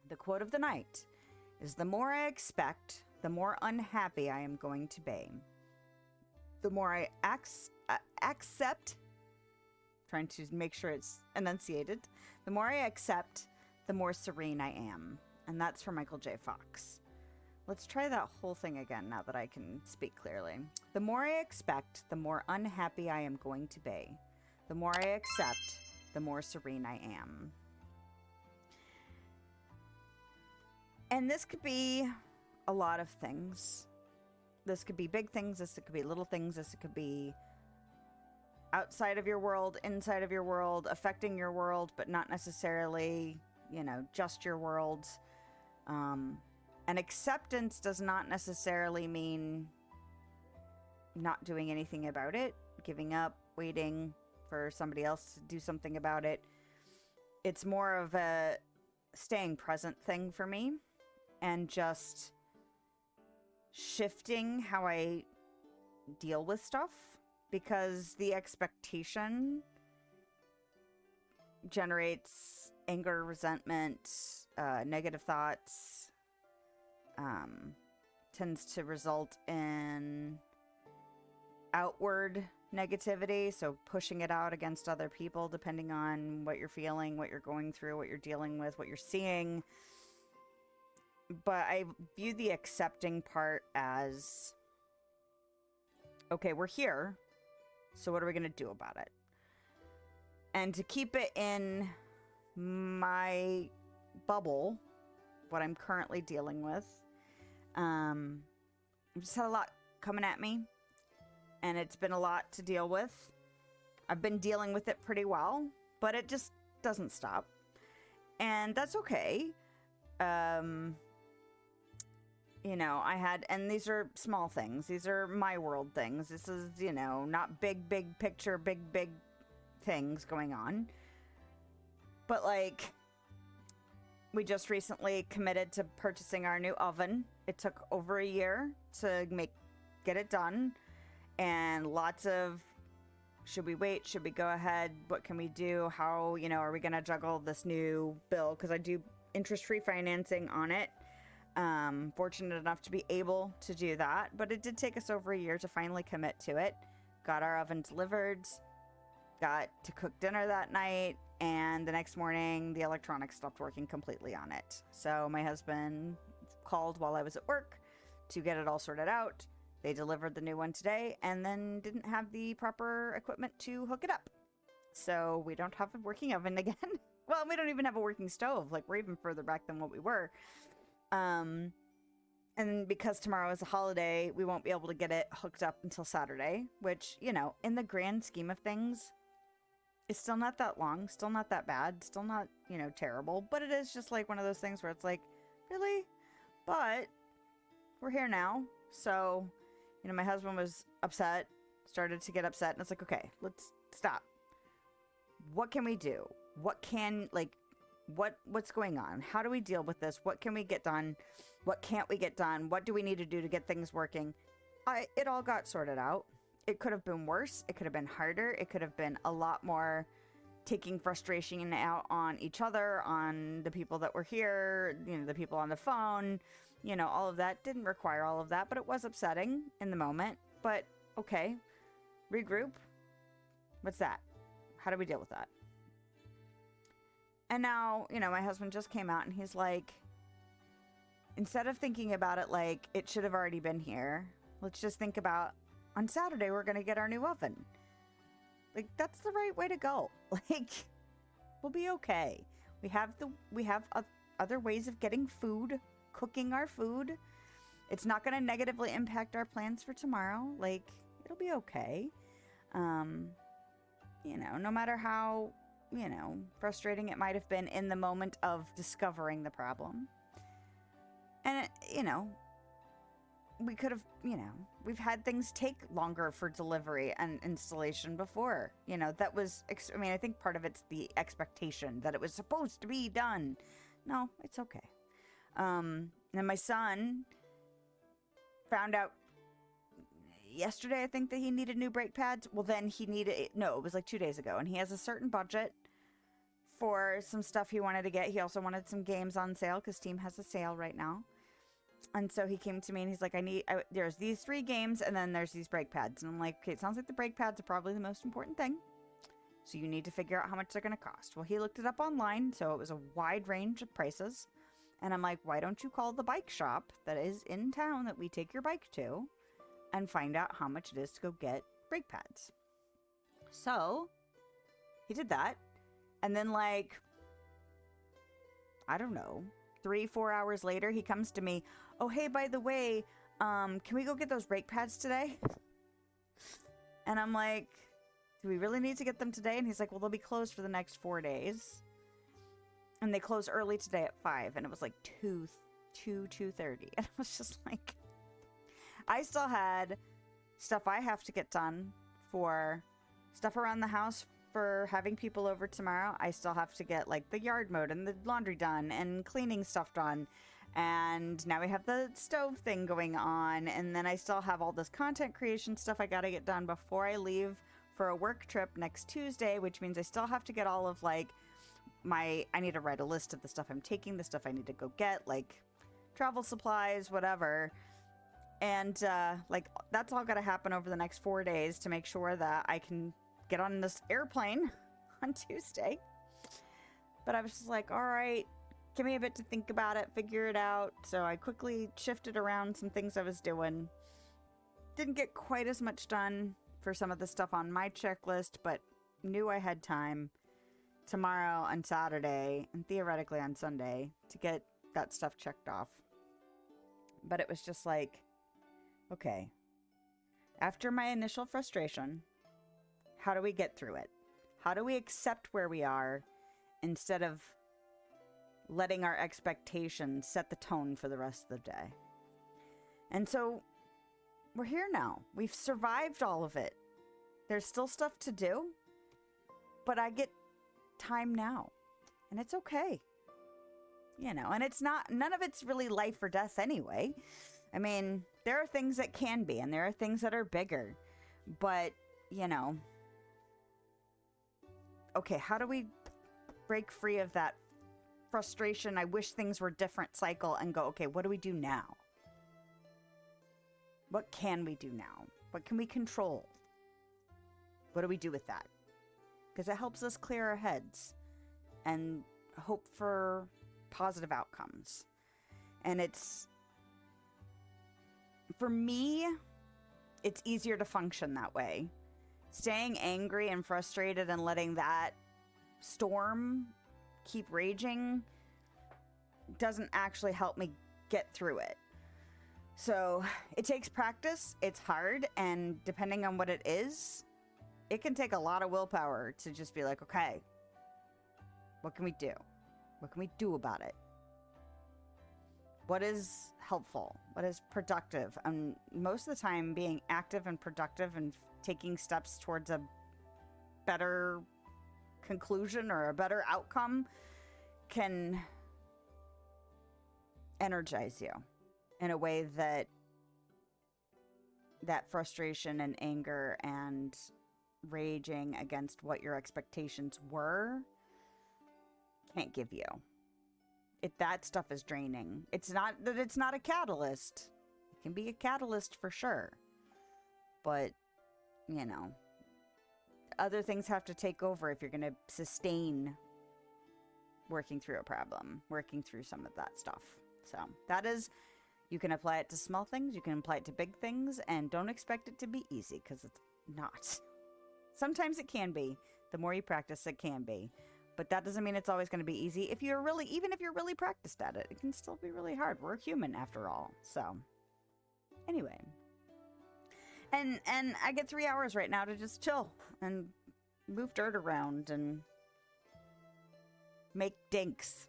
The quote of the night is, "The more I expect, the more unhappy I am going to be. The more I accept," trying to make sure it's enunciated, "the more I accept, the more serene I am." And that's for Michael J. Fox. Let's try that whole thing again now that I can speak clearly. The more I expect, the more unhappy I am going to be. The more I accept, the more serene I am. And this could be a lot of things. This could be big things. This could be little things. This could be outside of your world, inside of your world, affecting your world, but not necessarily, just your world. And acceptance does not necessarily mean not doing anything about it, giving up, waiting for somebody else to do something about it. It's more of a staying present thing for me, and just shifting how I deal with stuff, because the expectation generates anger, resentment, negative thoughts, tends to result in outward negativity, so pushing it out against other people, depending on what you're feeling, what you're going through, what you're dealing with, what you're seeing. But I view the accepting part as, okay, we're here, so what are we going to do about it? And to keep it in my bubble, what I'm currently dealing with, I've just had a lot coming at me, and it's been a lot to deal with. I've been dealing with it pretty well, but it just doesn't stop. And that's okay. And these are small things. These are my world things. This is, not big picture, big things going on. But we just recently committed to purchasing our new oven. It took over a year to get it done. And lots of, should we wait? Should we go ahead? What can we do? How, are we going to juggle this new bill? Because I do interest-free financing on it. Fortunate enough to be able to do that, but it did take us over a year to finally commit to it. Got our oven delivered, got to cook dinner that night, and the next morning the electronics stopped working completely on it. So my husband called while I was at work to get it all sorted out. They delivered the new one today, and then didn't have the proper equipment to hook it up. So we don't have a working oven again. Well, we don't even have a working stove. We're even further back than what we were. And because tomorrow is a holiday, we won't be able to get it hooked up until Saturday, which, in the grand scheme of things, is still not that long, still not that bad, still not, terrible, but it is just one of those things where it's really? But we're here now. So, my husband was upset, started to get upset, and it's okay, let's stop. What can we do? What's going on? How do we deal with this? What can we get done? What can't we get done? What do we need to do to get things working? It all got sorted out. It could have been worse. It could have been harder. It could have been a lot more taking frustration out on each other, on the people that were here, the people on the phone, all of that. Didn't require all of that, but it was upsetting in the moment. But okay, regroup. What's that? How do we deal with that? And now, my husband just came out and he's instead of thinking about it it should have already been here, let's just think about, on Saturday, we're going to get our new oven. That's the right way to go. We'll be okay. We have other ways of getting food, cooking our food. It's not going to negatively impact our plans for tomorrow. It'll be okay. No matter how, frustrating it might have been in the moment of discovering the problem. And, we could have, we've had things take longer for delivery and installation before. That was, I think part of it's the expectation that it was supposed to be done. No, it's okay. And my son found out yesterday, I think, that he needed new brake pads. Well, then he needed, no, it was 2 days ago. And he has a certain budget for some stuff he wanted to get. He also wanted some games on sale because Steam has a sale right now. And so he came to me and he's like, there's these 3 games and then there's these brake pads. And I'm like, okay, it sounds like the brake pads are probably the most important thing. So you need to figure out how much they're going to cost. Well, he looked it up online, so it was a wide range of prices. And I'm like, why don't you call the bike shop that is in town that we take your bike to and find out how much it is to go get brake pads? So he did that. And then, like, I don't know, 3-4 hours later, he comes to me, oh, hey, by the way, can we go get those brake pads today? And I'm like, do we really need to get them today? And he's like, well, they'll be closed for the next 4 days. And they close early today at 5. And it was like 2:30. And I was just like, I still had stuff I have to get done for stuff around the house for having people over tomorrow. I still have to get like the yard mowed and the laundry done and cleaning stuff done. And now we have the stove thing going on. And then I still have all this content creation stuff I got to get done before I leave for a work trip next Tuesday, which means I still have to get all of like I need to write a list of the stuff I'm taking, the stuff I need to go get, like travel supplies, whatever. And like that's all got to happen over the next 4 days to make sure that I can get on this airplane on Tuesday. But I was just like, all right, give me a bit to think about it, figure it out. So I quickly shifted around some things I was doing. Didn't get quite as much done for some of the stuff on my checklist, but knew I had time tomorrow and Saturday and theoretically on Sunday to get that stuff checked off. But it was just like, okay, after my initial frustration, how do we get through it? How do we accept where we are instead of letting our expectations set the tone for the rest of the day? And so we're here now. We've survived all of it. There's still stuff to do, but I get time now, and it's okay. You know, and it's not, none of it's really life or death anyway. I mean, there are things that can be, and there are things that are bigger, but, you know, okay, how do we break free of that frustration, I wish things were different cycle, and go, okay, what do we do now? What can we do now? What can we control? What do we do with that? Because it helps us clear our heads and hope for positive outcomes. And it's, for me, it's easier to function that way. Staying angry and frustrated and letting that storm keep raging doesn't actually help me get through it. So it takes practice, it's hard, and depending on what it is, it can take a lot of willpower to just be like, okay, what can we do? What can we do about it? What is helpful? What is productive? And most of the time, being active and productive and taking steps towards a better conclusion or a better outcome can energize you in a way that that frustration and anger and raging against what your expectations were can't give you. That stuff is draining. It's not that it's not a catalyst. It can be a catalyst for sure. But, you know, other things have to take over if you're going to sustain working through a problem, working through some of that stuff. So that is, you can apply it to small things, you can apply it to big things, and don't expect it to be easy, because it's not. Sometimes it can be. The more you practice, it can be. But that doesn't mean it's always going to be easy. Even if you're really practiced at it, it can still be really hard. We're human after all. So anyway. And I get 3 hours right now to just chill and move dirt around and make dinks.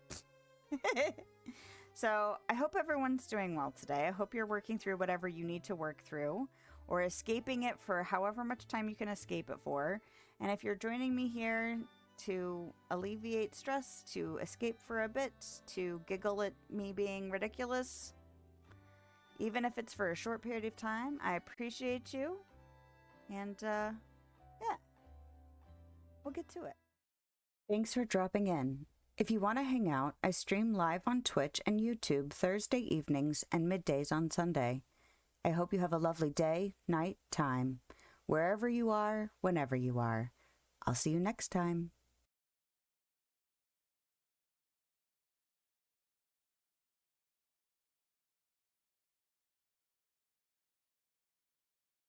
So I hope everyone's doing well today. I hope you're working through whatever you need to work through, or escaping it for however much time you can escape it for. And if you're joining me here to alleviate stress, to escape for a bit, to giggle at me being ridiculous, even if it's for a short period of time, I appreciate you. And yeah, we'll get to it. Thanks for dropping in. If you want to hang out, I stream live on Twitch and YouTube Thursday evenings and middays on Sunday. I hope you have a lovely day, night, time, wherever you are, whenever you are. I'll see you next time.